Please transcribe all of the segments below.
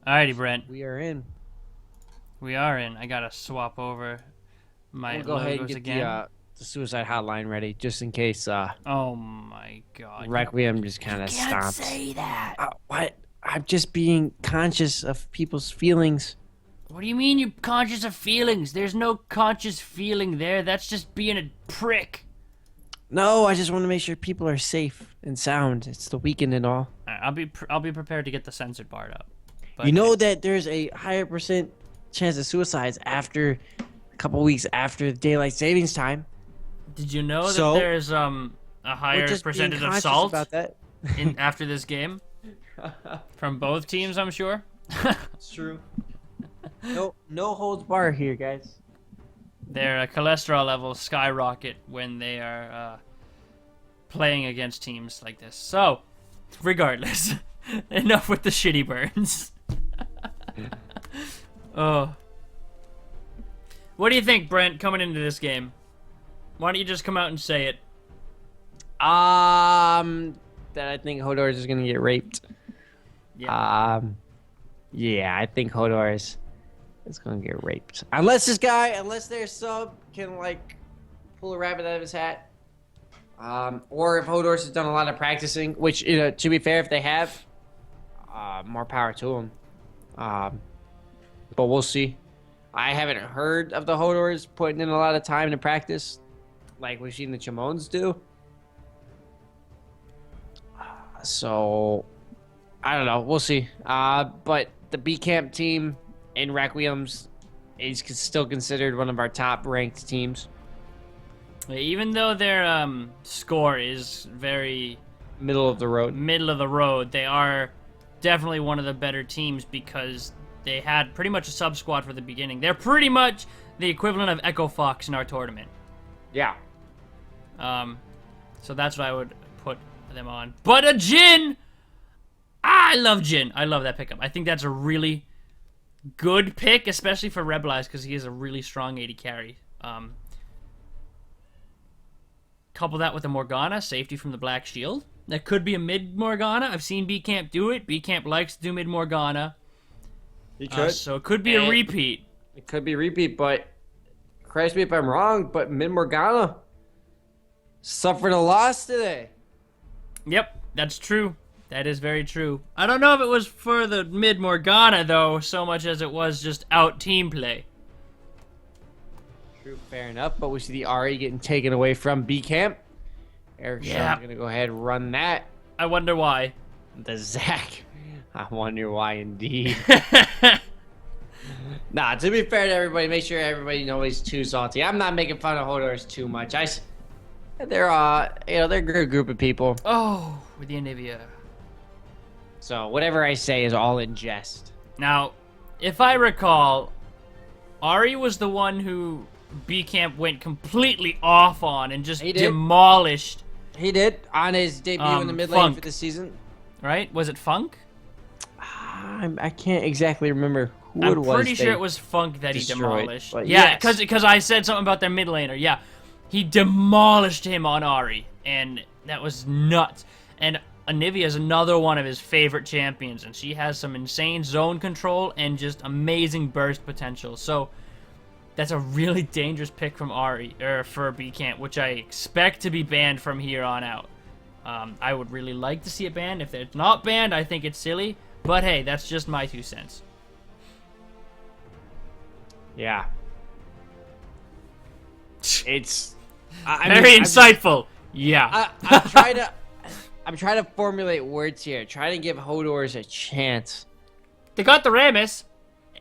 Alrighty, Brent. We are in. We are in. I gotta swap over my We'll go ahead and logos get again. the suicide hotline ready, just in case Oh my god. Requiem just You kind of can't stomps. say that. What? I'm just being conscious of people's feelings. What do you mean you're conscious of feelings? There's no conscious feeling there. That's just being a prick. No, I just want to make sure people are safe and sound. It's the weekend and all. I'll be prepared to get the censored part up. But You know that there's a higher percent chance of suicides after a couple weeks after daylight savings time. did you know So, that there's a We're higher just being percentage of conscious salt about that. in after this game from both teams? I'm sure. It's true. No holds bar here, guys. Their cholesterol levels skyrocket when they are playing against teams like this. So, regardless, enough with the shitty burns. Oh. What do you think, Brent, coming into this game? Why don't you just come out and say it? That I think Hoedors is gonna get raped. Yeah. Yeah, I think Hoedors is gonna get raped. Unless their sub can like pull a rabbit out of his hat. Or if Hoedors has done a lot of practicing, which to be fair, if they have, more power to them. But we'll see. I haven't heard of the Hoedors putting in a lot of time to practice, like we've seen the Chimones do. So, I don't know. We'll see. But the B Camp team in Requiems is still considered one of our top ranked teams. Even though their score is very Middle of the road. middle of the road, they are definitely one of the better teams because they had pretty much a sub squad for the beginning. They're pretty much the equivalent of Echo Fox in our tournament. Yeah. So that's what I would put them on. But a Jin! I love Jin. I love that pickup. I think that's a really good pick, especially for Rebel Eyes, because he is a really strong AD carry. Couple that with a Morgana, safety from the Black Shield. That could be a mid Morgana. I've seen B Camp do it. B Camp likes to do mid Morgana. He could. So it could be a repeat. It could be a repeat, but correct me if I'm wrong, but Mid Morgana suffered a loss today. Yep, that's true. That is very true. I don't know if it was for the mid Morgana, though, so much as it was just out team play. True, fair enough, but we see the RE getting taken away from B Camp. Eric Sean's going to go ahead and run that. I wonder why. The Zach. I wonder why indeed. Nah, to be fair to everybody, make sure everybody knows he's too salty. I'm not making fun of Hoedors too much. They're they're a good group of people. Oh, with the Anivia. So whatever I say is all in jest. Now, if I recall, Ari was the one who B Camp went completely off on and just demolished. He did on his debut in the mid lane for the season. Right? Was it Funk? I can't exactly remember who it was. I'm pretty sure it was Funk that he demolished. Yeah, because I said something about their mid laner. Yeah, he demolished him on Ari, and that was nuts. And Anivia is another one of his favorite champions, and she has some insane zone control and just amazing burst potential. So that's a really dangerous pick from Ari, or for B Camp, which I expect to be banned from here on out. I would really like to see it banned. If it's not banned, I think it's silly. But hey, that's just my 2 cents. Yeah. It's very insightful. Yeah. I'm trying to formulate words here. Trying to give Hoedors a chance. They got the Rammus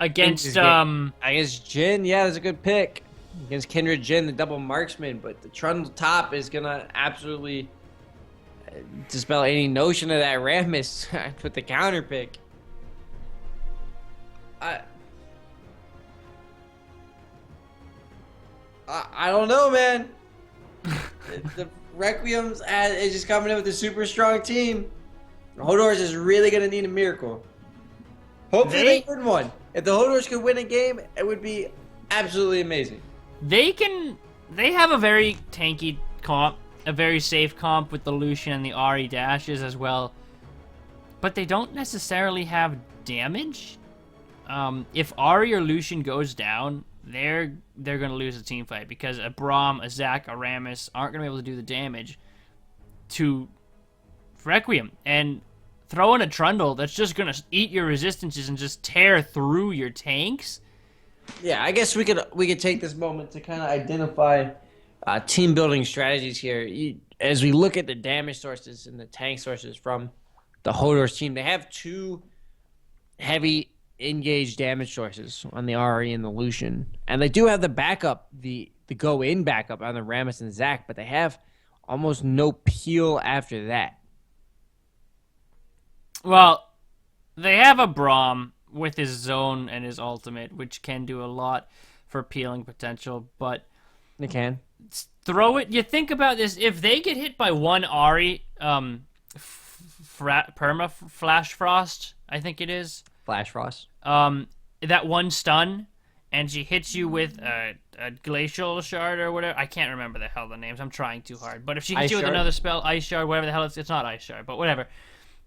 against against Jin. Yeah, that's a good pick. Against Kindred Jin, the double marksman, but the Trundle top is gonna absolutely dispel any notion of that Rammus with the counter pick. I don't know, man. the Requiem's is just coming in with a super strong team. Hoedors is really gonna need a miracle. Hopefully they win one. If the Hoedors could win a game, it would be absolutely amazing. They have a very tanky comp, a very safe comp with the Lucian and the Ahri dashes as well. But they don't necessarily have damage. if Ari or Lucian goes down, they're gonna lose the team fight because a Braum, a Zac, a Rammus aren't gonna be able to do the damage to Requiem, and throw in a Trundle that's just gonna eat your resistances and just tear through your tanks. Yeah, I guess we could take this moment to kind of identify team building strategies here. As we look at the damage sources and the tank sources from the Hoedors team, they have two heavy engaged damage sources on the Ari and the Lucian, and they do have the backup, the go in backup on the Rammus and Zac, but they have almost no peel after that. Well, they have a Braum with his zone and his ultimate, which can do a lot for peeling potential, but They can throw it. You think about this: if they get hit by one Ari, perma flash frost, I think it is. Flash Frost. That one stun, and she hits you with a glacial shard or whatever. I can't remember the hell the names. I'm trying too hard. But if she hits you with another spell, ice shard, whatever the hell it's not ice shard, but whatever.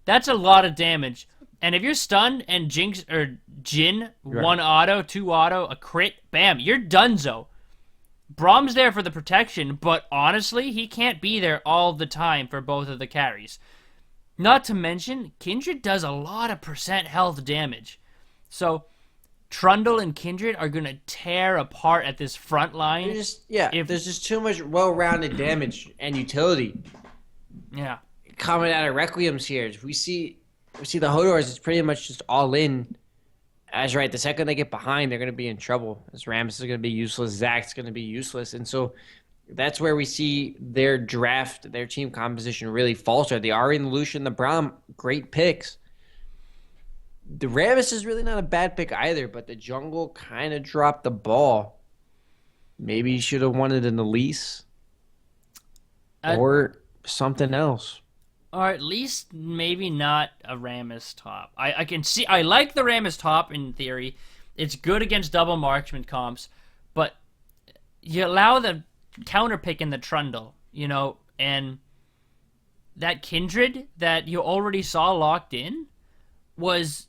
That's a lot of damage. And if you're stunned and Jinx or Jin, one auto, two auto, a crit, bam, you're donezo. Braum's there for the protection, but honestly, he can't be there all the time for both of the carries. Not to mention, Kindred does a lot of percent health damage. So, Trundle and Kindred are going to tear apart at this front line. There's just too much well-rounded damage and utility. Yeah. Coming out of Requiem's here. We see the Hoedors, it's pretty much just all in. As right, the second they get behind, they're going to be in trouble. As Rammus is going to be useless, Zac's going to be useless. And so that's where we see their draft, their team composition really falter. The Ari and the Lucian, the Braum, great picks. The Rammus is really not a bad pick either, but the jungle kind of dropped the ball. Maybe you should have wanted an Elise or something else. Or at least maybe not a Rammus top. I can see, I like the Rammus top in theory. It's good against double marksman comps, but you allow the counter pick in the Trundle, you know, and that Kindred that you already saw locked in was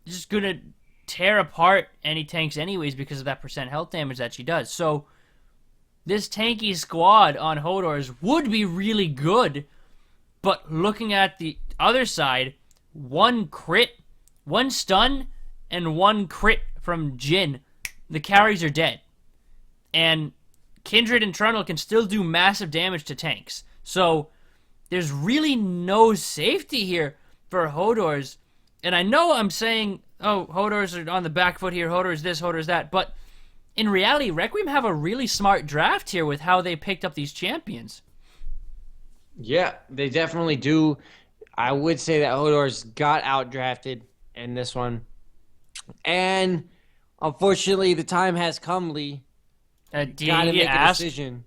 just gonna tear apart any tanks anyways because of that percent health damage that she does. So this tanky squad on Hoedors would be really good, but looking at the other side, one crit, one stun, and one crit from Jin, the carries are dead. And Kindred and Trundle can still do massive damage to tanks. So there's really no safety here for Hoedors. And I know I'm saying, oh, Hoedors are on the back foot here, Hoedors this, Hoedors that, but in reality, Requiem have a really smart draft here with how they picked up these champions. Yeah, they definitely do. I would say that Hoedors got outdrafted in this one. And unfortunately, the time has come, Lee. Do you need to ask? Decision.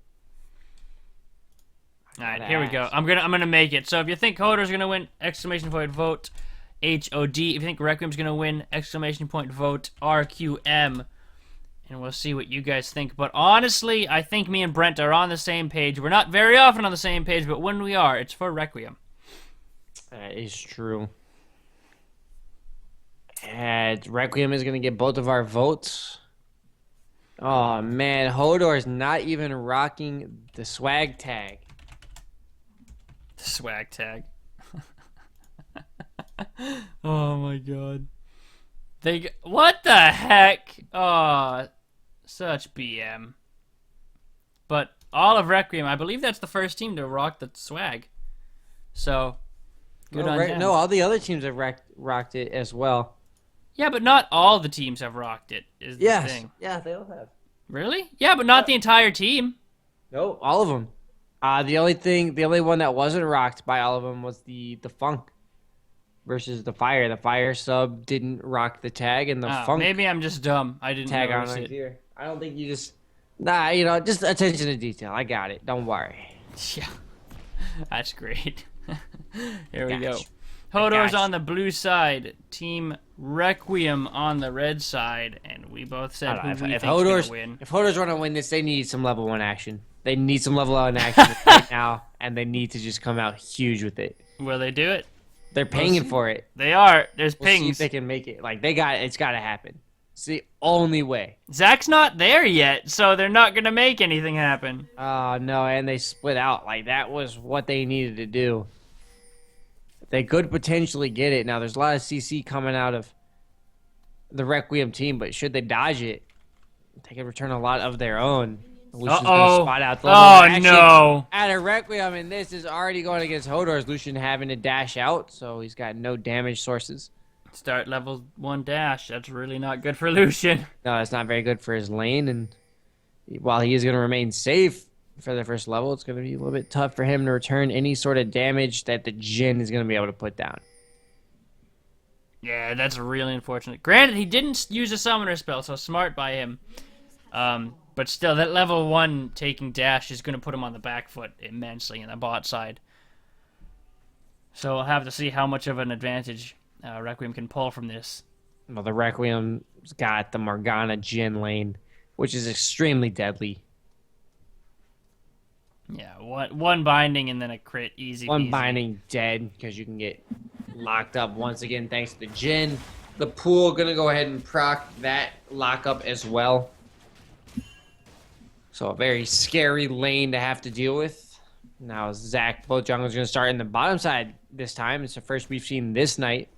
All right, here we go. I'm gonna make it. So if you think Hoedors gonna win, exclamation point vote HOD. If you think Requiem's gonna win, exclamation point vote RQM. And we'll see what you guys think. But honestly, I think me and Brent are on the same page. We're not very often on the same page, but when we are, it's for Requiem. That is true. And Requiem is going to get both of our votes. Oh, man. Hoedor is not even rocking the swag tag. The swag tag. Oh, my God. What the heck? Oh, such BM. But all of Requiem, I believe that's the first team to rock the swag. So, good on them. No, all the other teams have rocked it as well. Yeah, but not all the teams have rocked it, is the thing. Yeah, they all have. Really? Yeah, but not the entire team. No, all of them. The only one that wasn't rocked by all of them was the Funk versus the Fire. The Fire sub didn't rock the tag, and the Funk. Maybe I'm just dumb. I didn't tag notice on it. Here. I don't think you just. Nah, you know, just attention to detail. I got it. Don't worry. Yeah, that's great. Here we go. Hoedors on the blue side, Team Requiem on the red side, and we both said who we think's gonna win. If Hoedors want to win this, they need some level 1 action. They need some level 1 action right now, and they need to just come out huge with it. Will they do it? They're paying for it. They are. There's We'll see pings. if they can make it. Like, they got it. It's got to happen. It's the only way. Zach's not there yet, so they're not gonna make anything happen. Oh, no, and they split out. Like, that was what they needed to do. They could potentially get it. Now, there's a lot of CC coming out of the Requiem team, but should they dodge it, they can return a lot of their own. Lucian's gonna spot out the level of action no! at a Requiem, and this is already going against Hoedors. Lucian having to dash out, so he's got no damage sources. Start level 1 dash. That's really not good for Lucian. No, it's not very good for his lane, and while he is going to remain safe for the first level, it's going to be a little bit tough for him to return any sort of damage that the Jhin is going to be able to put down. Yeah, that's really unfortunate. Granted, he didn't use a summoner spell, so smart by him. But still, that level 1 taking dash is going to put him on the back foot immensely in the bot side. So we'll have to see how much of an advantage Requiem can pull from this. Well, the Requiem's got the Morgana Jhin lane, which is extremely deadly. Yeah, one binding and then a crit, easy. One binding dead, because you can get locked up once again thanks to Jhin. The pool going to go ahead and proc that lockup as well. So a very scary lane to have to deal with. Now Zach, both junglers going to start in the bottom side this time. It's the first we've seen this night.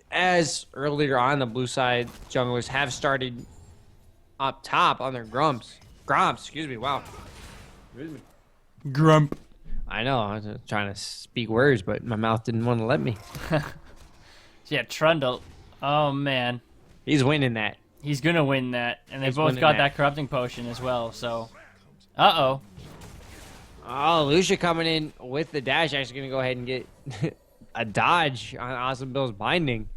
As earlier on, the blue side junglers have started up top on their gromps, excuse me, wow. Grump. I know, I was trying to speak words, but my mouth didn't want to let me. Yeah, Trundle. Oh, man. He's winning that. He's going to win that. And they He's both winning got that. that corrupting potion as well, so... Uh-oh. Oh, Lucia coming in with the dash. Actually going to go ahead and get a dodge on Awesome Bill's binding.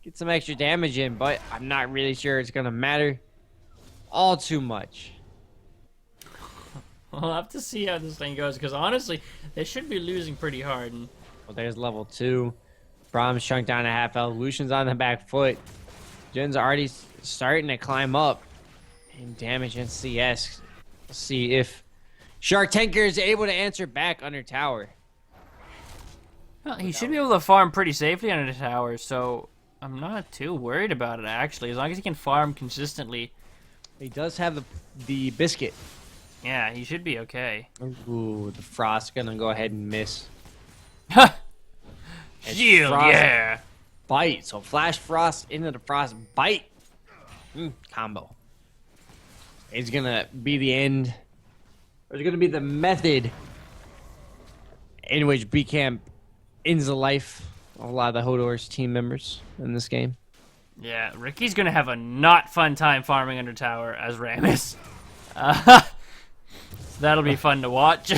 Get some extra damage in, but I'm not really sure it's going to matter all too much. We'll have to see how this thing goes, because honestly, they should be losing pretty hard. And... Well, there's level 2. Brahms shrunk down to half health. Lucian's on the back foot. Jin's already starting to climb up in damage and CS. Let's see if Shark Tanker is able to answer back under tower. Well, he should be able to farm pretty safely under the tower, so I'm not too worried about it, actually. As long as he can farm consistently. He does have the biscuit. Yeah, he should be okay. Ooh, the Frost's gonna go ahead and miss. Ha! It's Shield, Frost yeah! Bite. So Flash Frost into the Frost Bite. Combo. It's gonna be the end. Or it's gonna be the method in which B Camp ends the life of a lot of the Hoedors team members in this game. Yeah, Ricky's gonna have a not fun time farming under tower as Rammus. So that'll be fun to watch.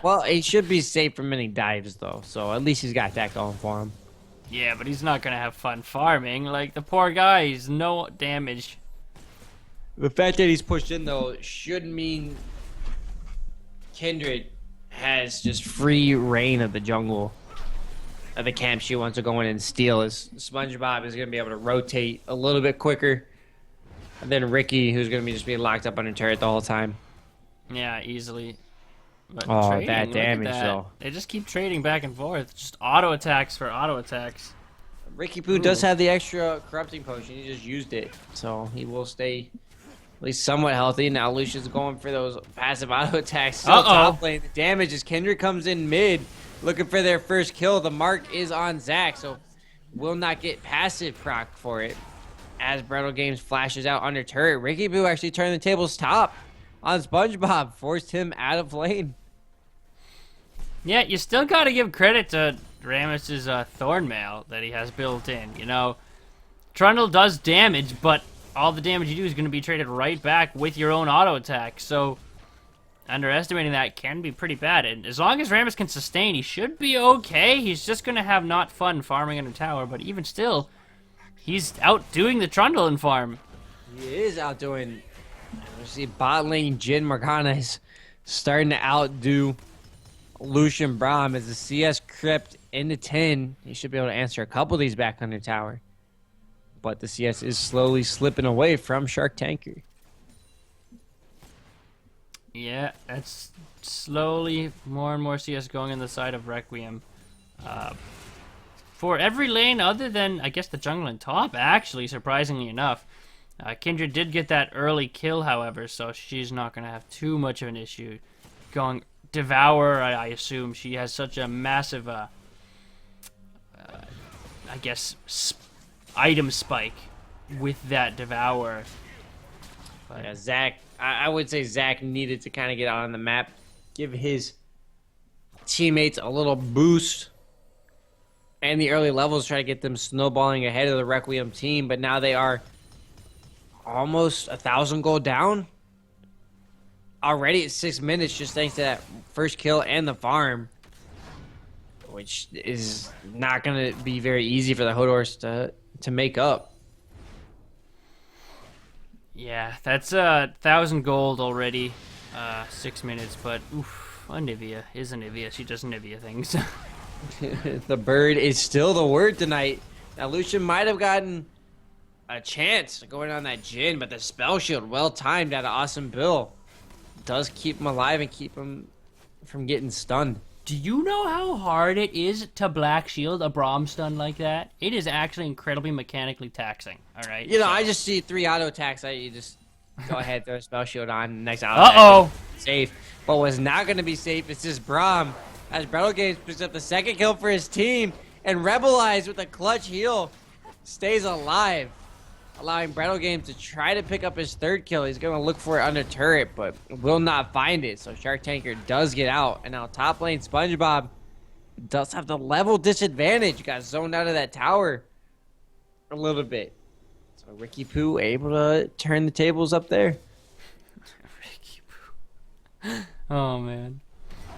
Well, he should be safe from any dives, though, so at least he's got that going for him. Yeah, but he's not gonna have fun farming. Like, the poor guy, he's no damage. The fact that he's pushed in, though, should mean Kindred has just free reign of the jungle. Of the camp she wants to go in and steal. As SpongeBob is going to be able to rotate a little bit quicker than Ricky, who's going to be just being locked up under turret the whole time. Yeah, easily. But Oh, trading, that look at damage, that. though. They just keep trading back and forth. Just auto attacks for auto attacks. Ricky Poo does have the extra corrupting potion. He just used it. So he will stay at least somewhat healthy. Now Lucia's going for those passive auto attacks. Still top lane. The damage as Kendrick comes in mid. Looking for their first kill. The mark is on Zach, so will not get passive proc for it. As Brettle Games flashes out under turret, Ricky Boo actually turned the tables top on SpongeBob. Forced him out of lane. Yeah, you still got to give credit to Rammus's Thorn Mail that he has built in. You know, Trundle does damage, but all the damage you do is going to be traded right back with your own auto attack. So underestimating that can be pretty bad. And as long as Rammus can sustain, he should be okay. He's just going to have not fun farming under tower, but even still, he's outdoing the Trundle in farm. He is outdoing. We see bot lane Jhin Morgana is starting to outdo Lucian Braum as the CS crept into 10. He should be able to answer a couple of these back under tower. But the CS is slowly slipping away from Shark Tanker. Yeah, that's slowly more and more CS going on the side of Requiem. for every lane other than, I guess, the jungle and top, actually, surprisingly enough. Kindred did get that early kill, however, so she's not going to have too much of an issue. Going Devour, I assume. She has such a massive, I guess, item spike with that Devour. But Yeah, Zach, I would say Zach needed to kind of get out on the map, give his teammates a little boost, and the early levels try to get them snowballing ahead of the Requiem team, but now they are almost 1,000 gold down. Already at 6 minutes, just thanks to that first kill and the farm, which is not going to be very easy for the Hoedors to make up. yeah, that's 1,000 gold already. 6 minutes, but oof, Anivia is Anivia. She does Anivia things. The bird is still the word tonight. Now, Lucian might have gotten a chance going on that Jhin, but the spell shield, well timed out of Awesome Bill, does keep him alive and keep him from getting stunned. Do you know how hard it is to black shield a Braum stun like that? It is actually incredibly mechanically taxing. All right. You know, so. I just see 3 auto attacks. You just go ahead, throw a spell shield on. Next auto Uh-oh. attack, safe. But what's not going to be safe is this Braum, as Brettle Games picks up the 2nd kill for his team, and Rebel Eyes with a clutch heal stays alive, allowing Brettle Games to try to pick up his 3rd kill. He's going to look for it under turret, but will not find it. So Shark Tanker does get out. And now top lane SpongeBob does have the level disadvantage. Got zoned out of that tower a little bit. So Ricky Poo able to turn the tables up there. Ricky Poo. Oh, man.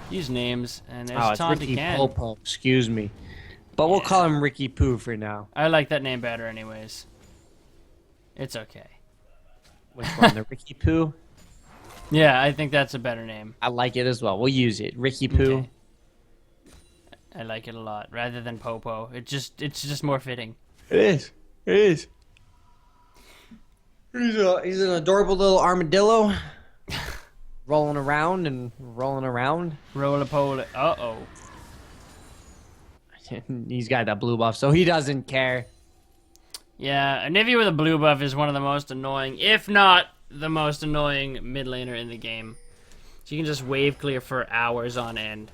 Use names, and there's Oh, it's Tom Ricky Decan. Popo. Excuse me. But we'll call him Ricky Poo for now. I like that name better anyways. It's okay. Which one? The Ricky Poo? Yeah, I think that's a better name. I like it as well. We'll use it. Ricky Poo. Okay. I like it a lot, rather than Popo. It's just more fitting. It is. It is. He's an adorable little armadillo. Rolling around and rolling around. Roll-a-pole. Uh-oh. He's got that blue buff, so he doesn't care. Yeah, Anivia with a blue buff is one of the most annoying, if not the most annoying mid laner in the game. She can just wave clear for hours on end,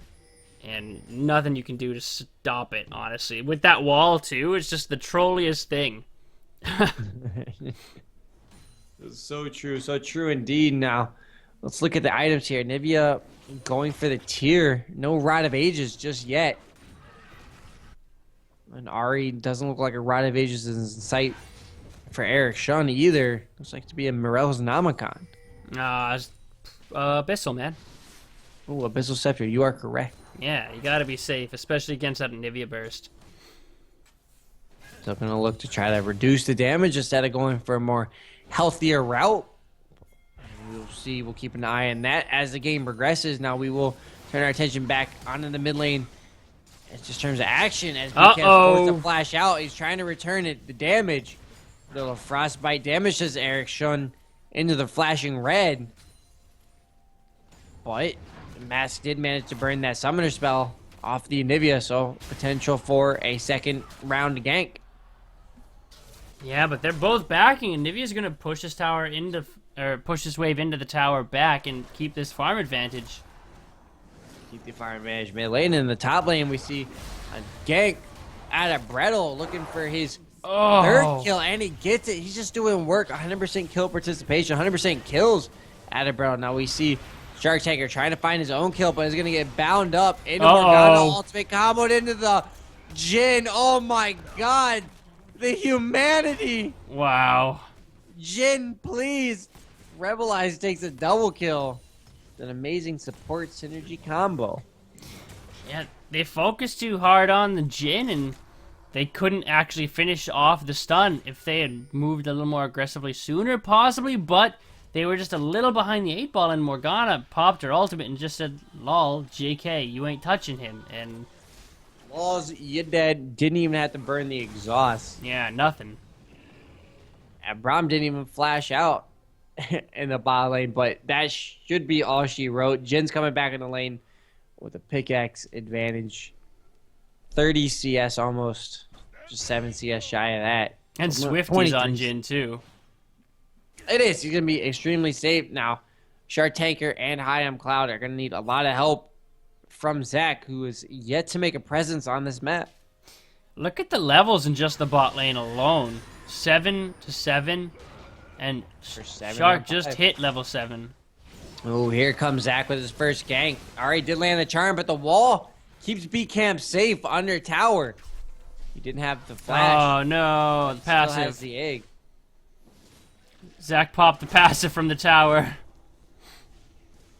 and nothing you can do to stop it, honestly. With that wall, too, it's just the trolliest thing. So true indeed. Now, let's look at the items here. Anivia going for the tier. No Rod of Ages just yet. And Ari doesn't look like a Rod of Ages is in sight for Eric Shun either. Looks like to be a Morel's Namicon. Abyssal, man. Oh, Abyssal Scepter, you are correct. Yeah, you gotta be safe, especially against that Anivia burst. So I'm going to look to try to reduce the damage instead of going for a more healthier route. We'll see. We'll keep an eye on that as the game progresses. Now we will turn our attention back onto the mid lane. It's just terms of action as BK forced to flash out. He's trying to return it. The damage. Little frostbite damages Eric Shun into the flashing red. But Mask did manage to burn that summoner spell off the Anivia, so potential for a 2nd round gank. Yeah, but they're both backing, and Nivea's gonna push this tower into, or push this wave into the tower back and keep this farm advantage. Keep the farm advantage mid lane. In the top lane, we see a gank out of Brettle looking for his 3rd kill, and he gets it. He's just doing work. 100% kill participation, 100% kills out of Brettle. Now we see Shark Tanker trying to find his own kill, but he's going to get bound up into Morgana. Ultimate comboed into the Jhin. Oh my god. The humanity. Wow. Jhin, please. Rebel Eyes takes a double kill. It's an amazing support synergy combo. Yeah, they focused too hard on the Jhin, and they couldn't actually finish off the stun. If they had moved a little more aggressively sooner, possibly, but they were just a little behind the 8 ball, and Morgana popped her ultimate and just said, lol, JK, you ain't touching him. And Lols, you dead. Didn't even have to burn the exhaust. yeah, nothing. And Braum didn't even flash out in the bot lane, but that should be all she wrote. Jin's coming back in the lane with a pickaxe advantage 30 CS almost. Just 7 CS shy of that. And Swifty's 23. on Jin too. It is. He's going to be extremely safe now. Shark Tanker and HOD Cloud are going to need a lot of help from Zach, who is yet to make a presence on this map. Look at the levels in just the bot lane alone. 7 to 7. And Shark just hit level 7. Oh, here comes Zach with his first gank. Already did land the charm, but the wall keeps B Camp safe under tower. He didn't have the flash. Oh no, the passive. Still has the egg. Zach popped the passive from the tower.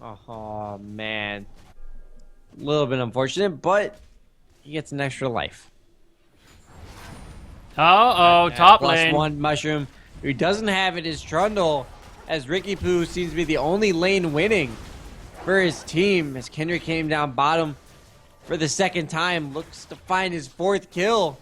Oh man. A little bit unfortunate, but he gets an extra life. Oh, top lane. +1 mushroom. Who doesn't have it is Trundle, as Ricky Poo seems to be the only lane winning for his team, as Kendrick came down bottom for the second time, looks to find his 4th kill.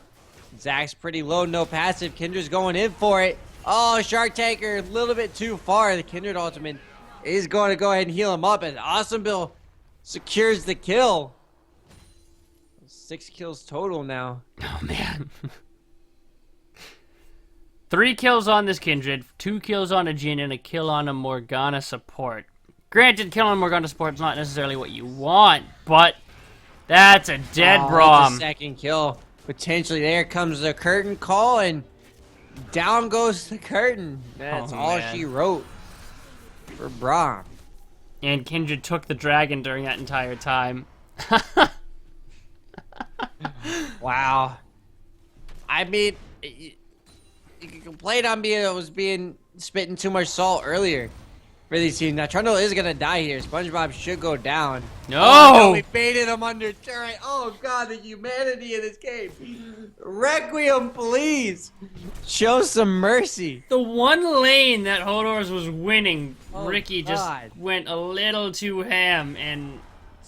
Zach's pretty low, no passive. Kendra's going in for it. Oh, Shark Tanker, a little bit too far. The Kindred ultimate is going to go ahead and heal him up, and Awesome Bill secures the kill. 6 kills total now. Oh man. 3 kills on this Kindred, 2 kills on a Jhin, and a kill on a Morgana support. Granted, killing Morgana support is not necessarily what you want, but that's a dead Braum. That's a 2nd kill. Potentially, there comes the curtain call, and down goes the curtain. That's all she wrote for Braum. And Kindred took the dragon during that entire time. Wow. I mean, you can complain on being spitting too much salt earlier for these teams. Now Trundle is gonna die here. SpongeBob should go down. No! Oh, no, we baited him under turret. Oh god, the humanity in this game. Requiem, please show some mercy. The one lane that Hoedors was winning, Ricky just God. went a little too ham and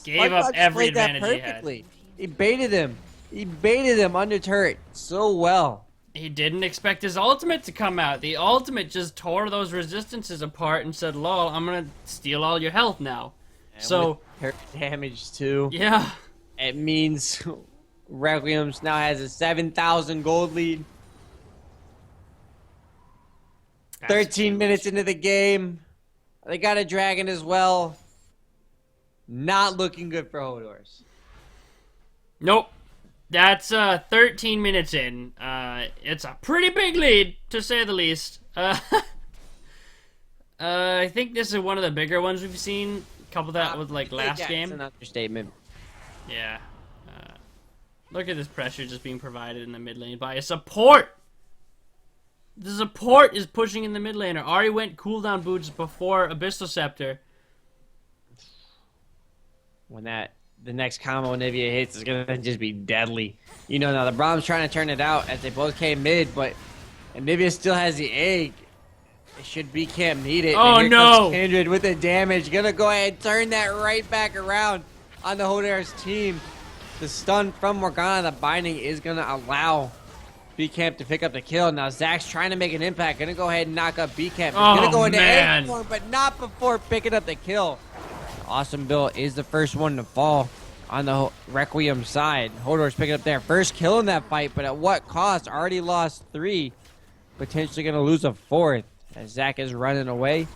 gave SpongeBob up every played that advantage he had. perfectly. He baited him. He baited him under turret so well. He didn't expect his ultimate to come out. The ultimate just tore those resistances apart and said, lol, I'm gonna steal all your health now. And so with her damage too. yeah. It means Requiems now has a 7,000 gold lead. 13 minutes into the game. They got a dragon as well. Not looking good for Hoedors. Nope. That's 13 minutes in. It's a pretty big lead, to say the least. I think this is one of the bigger ones we've seen. Couple that with like last game. That's an understatement. Yeah. Look at this pressure just being provided in the mid lane by a support. The support is pushing in the mid laner. Ahri went cooldown boots before Abyssal Scepter. When the next combo Nivea hits is gonna just be deadly. You know, now the Brahm's trying to turn it out as they both came mid, but Nivea still has the egg. It should be Camp need it. Oh no! 100 with the damage, gonna go ahead and turn that right back around on the Hoedors team. The stun from Morgana, the binding is gonna allow B-Camp to pick up the kill. Now Zach's trying to make an impact, gonna go ahead and knock up B-Camp. He's gonna go into egg form, but not before picking up the kill. Awesome Bill is the first one to fall on the Requiem side. Hoedors picking up their first kill in that fight, but at what cost? Already lost 3. Potentially going to lose a 4th as Zach is running away.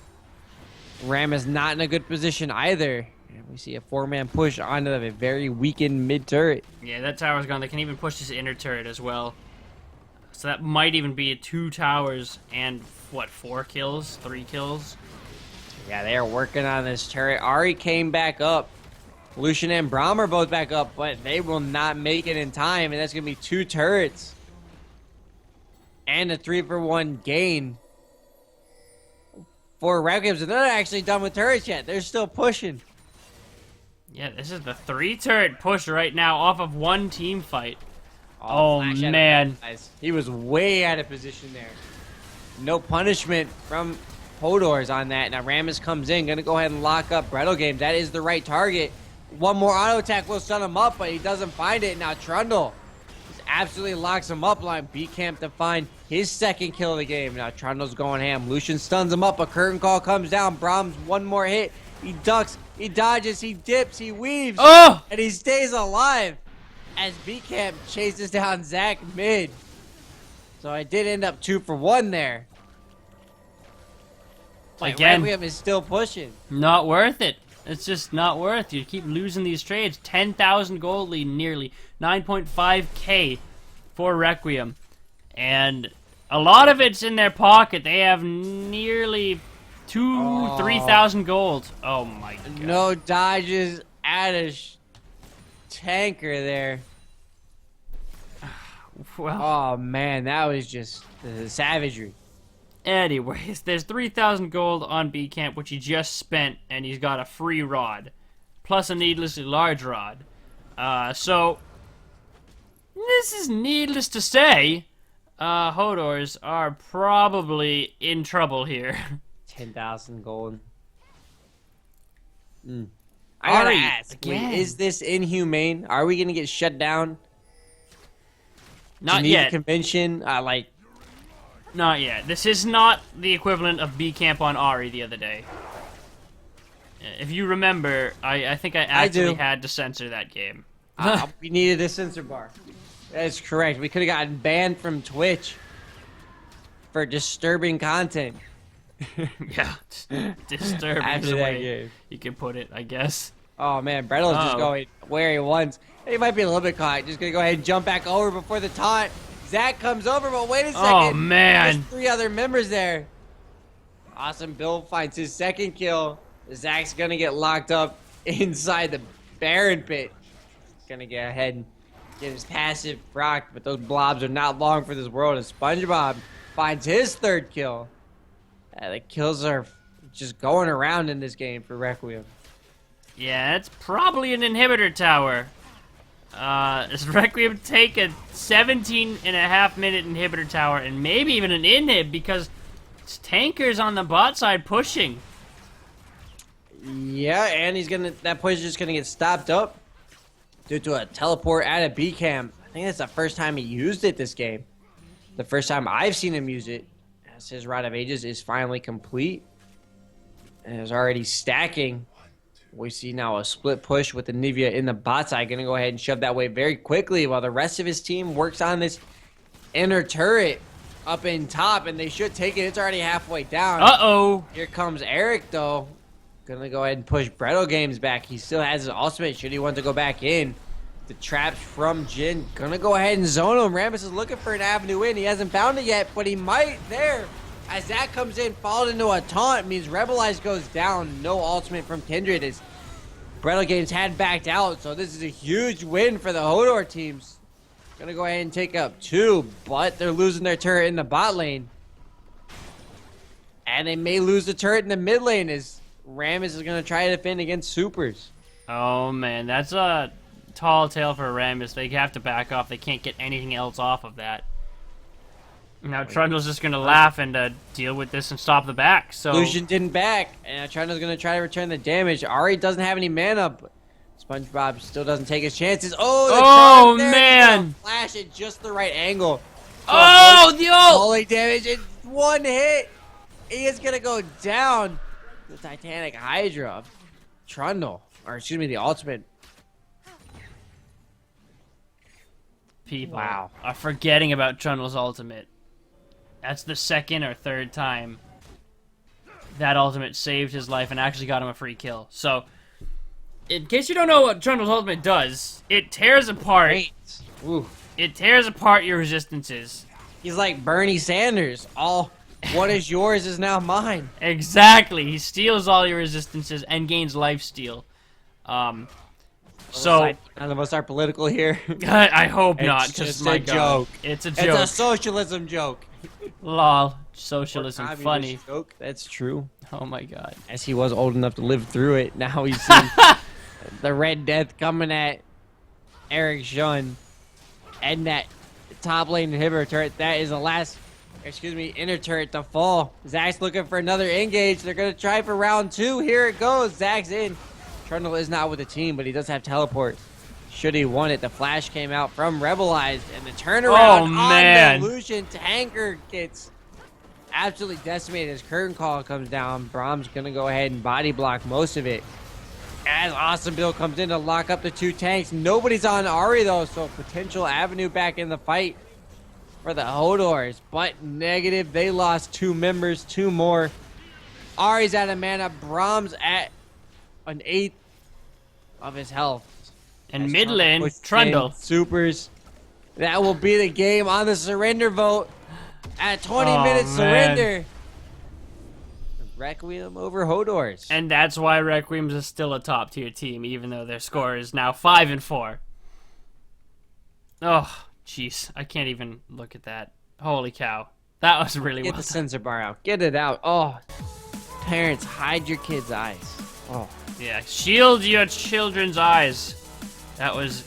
Ram is not in a good position either. And we see a 4-man push onto a very weakened mid-turret. Yeah, that tower's gone. They can even push this inner turret as well. So that might even be 2 towers and, what, 4 kills? 3 kills? Yeah, they are working on this turret. Ahri came back up. Lucian and Braum are both back up, but they will not make it in time, and that's going to be 2 turrets. And a 3-for-1 gain for Requiem. So they're not actually done with turrets yet. They're still pushing. Yeah, this is the 3-turret push right now off of 1 team fight. Oh man. He was way out of position there. No punishment from Hoedors on that. Now Rammus comes in, gonna go ahead and lock up Brettle Game. That is the right target. One more auto attack will stun him up, but he doesn't find it. Now Trundle just absolutely locks him up. Line B-Camp to find his 2nd kill of the game. Now Trundle's going ham. Lucian stuns him up. A curtain call comes down. Brahms one more hit. He ducks, he dodges, he dips, he weaves, oh! and he stays alive. as B-Camp chases down Zach mid. So I did end up 2 for 1 there. But Again, Requiem is still pushing. not worth it. It's just not worth. You keep losing these trades. 10,000 gold lead, nearly 9.5k for Requiem, and a lot of it's in their pocket. They have nearly 3,000 gold. Oh my god! No dodges at a tanker there. Well, Oh man, that was just savagery. anyways, there's 3,000 gold on B Camp, which he just spent, and he's got a free rod, plus a needlessly large rod. So this is needless to say. Hoedors are probably in trouble here. 10,000 gold. I gotta Ari, ask, again. is this inhumane? Are we gonna get shut down? Not Geneva yet. Convention? Not yet. This is not the equivalent of B Camp on Ari the other day. If you remember, I think I actually do. had to censor that game. We needed a censor bar. That is correct. We could have gotten banned from Twitch for disturbing content. Yeah, disturbing After is the that way game. you can put it, I guess. Oh man, Brettle's just going where he wants. He might be a little bit caught. Just gonna go ahead and jump back over before the taunt. Zach comes over, but wait a second. Oh man! There's 3 other members there. Awesome. Bill finds his 2nd kill. Zach's gonna get locked up inside the Baron pit. Gonna get ahead and get his passive rocked, but those blobs are not long for this world as SpongeBob finds his 3rd kill. The kills are just going around in this game for Requiem. Yeah, it's probably an inhibitor tower. Does Requiem take a 17.5-minute inhibitor tower and maybe even an inhib because it's tankers on the bot side pushing. Yeah, and that push is just gonna get stopped up due to a teleport at a B cam. I think that's the first time he used it this game. The first time I've seen him use it, as his Rod of Ages is finally complete and is already stacking. We see now a split push with the Nivea in the bot side. Gonna go ahead and shove that way very quickly while the rest of his team works on this inner turret up in top, and they should take it. It's already halfway down. Uh-oh. Here comes Eric, though. Gonna go ahead and push Bretto Games back. He still has his ultimate should he want to go back in. The traps from Jin. Gonna go ahead and zone him. Rambus is looking for an avenue in. He hasn't found it yet, but he might there. As that comes in, followed into a taunt, means Rebelize goes down. No ultimate from Kindred as Bretto Games had backed out. So this is a huge win for the Hodor teams. Gonna go ahead and take up 2, but they're losing their turret in the bot lane. And they may lose the turret in the mid lane as Rammus is gonna try to defend against supers. Oh, man, that's a tall tale for Rammus. They have to back off. They can't get anything else off of that. Now Trundle's just gonna laugh and deal with this and stop the back. So Lucian didn't back, and Trundle's gonna try to return the damage. Ari doesn't have any mana, but SpongeBob still doesn't take his chances. Oh, the trap there, man! Flash at just the right angle. Oh, the ult! Holy damage in 1 hit. He is gonna go down. The Titanic Hydra of Trundle, or excuse me, the ultimate. People Wow. are forgetting about Trundle's ultimate. That's the 2nd or 3rd time that ultimate saved his life and actually got him a free kill. So, in case you don't know what Trundle's ultimate does, it tears apart. Great. Ooh. It tears apart your resistances. He's like Bernie Sanders. All what is yours is now mine. Exactly. He steals all your resistances and gains lifesteal. So none of us are political here. I hope not, It's because just my a God, joke. it's a It's joke. a socialism joke. Lol, socialism, Communist funny. joke. That's true. Oh my God. As he was old enough to live through it, now he's seen the Red Death coming at Eric Shun and that top lane inhibitor turret. That is the last, inner turret to fall. Zach's looking for another engage. They're gonna try for round 2. Here it goes. Zach's in. Trundle is not with the team, but he does have teleport. Should he want it? The flash came out from Rebelized, and the turnaround on the illusion tanker gets absolutely decimated as curtain call comes down. Brahm's gonna go ahead and body block most of it. as Awesome Bill comes in to lock up the 2 tanks. Nobody's on Ari, though, so potential avenue back in the fight for the Hoedors. But negative, they lost 2 members, 2 more. Ari's out of mana. Brahms at an 1/8 of his health. And As mid Tom lane, pushes Trundle. in Supers. That will be the game on the surrender vote. At 20 Oh, minutes man. surrender. Requiem over Hoedors. And that's why Requiem's is still a top tier team, even though their score is now 5-4. Oh, jeez. I can't even look at that. Holy cow. That was really Get well the done. sensor bar out. Get it out. Oh, parents, hide your kids' eyes. Oh. Yeah, shield your children's eyes. That was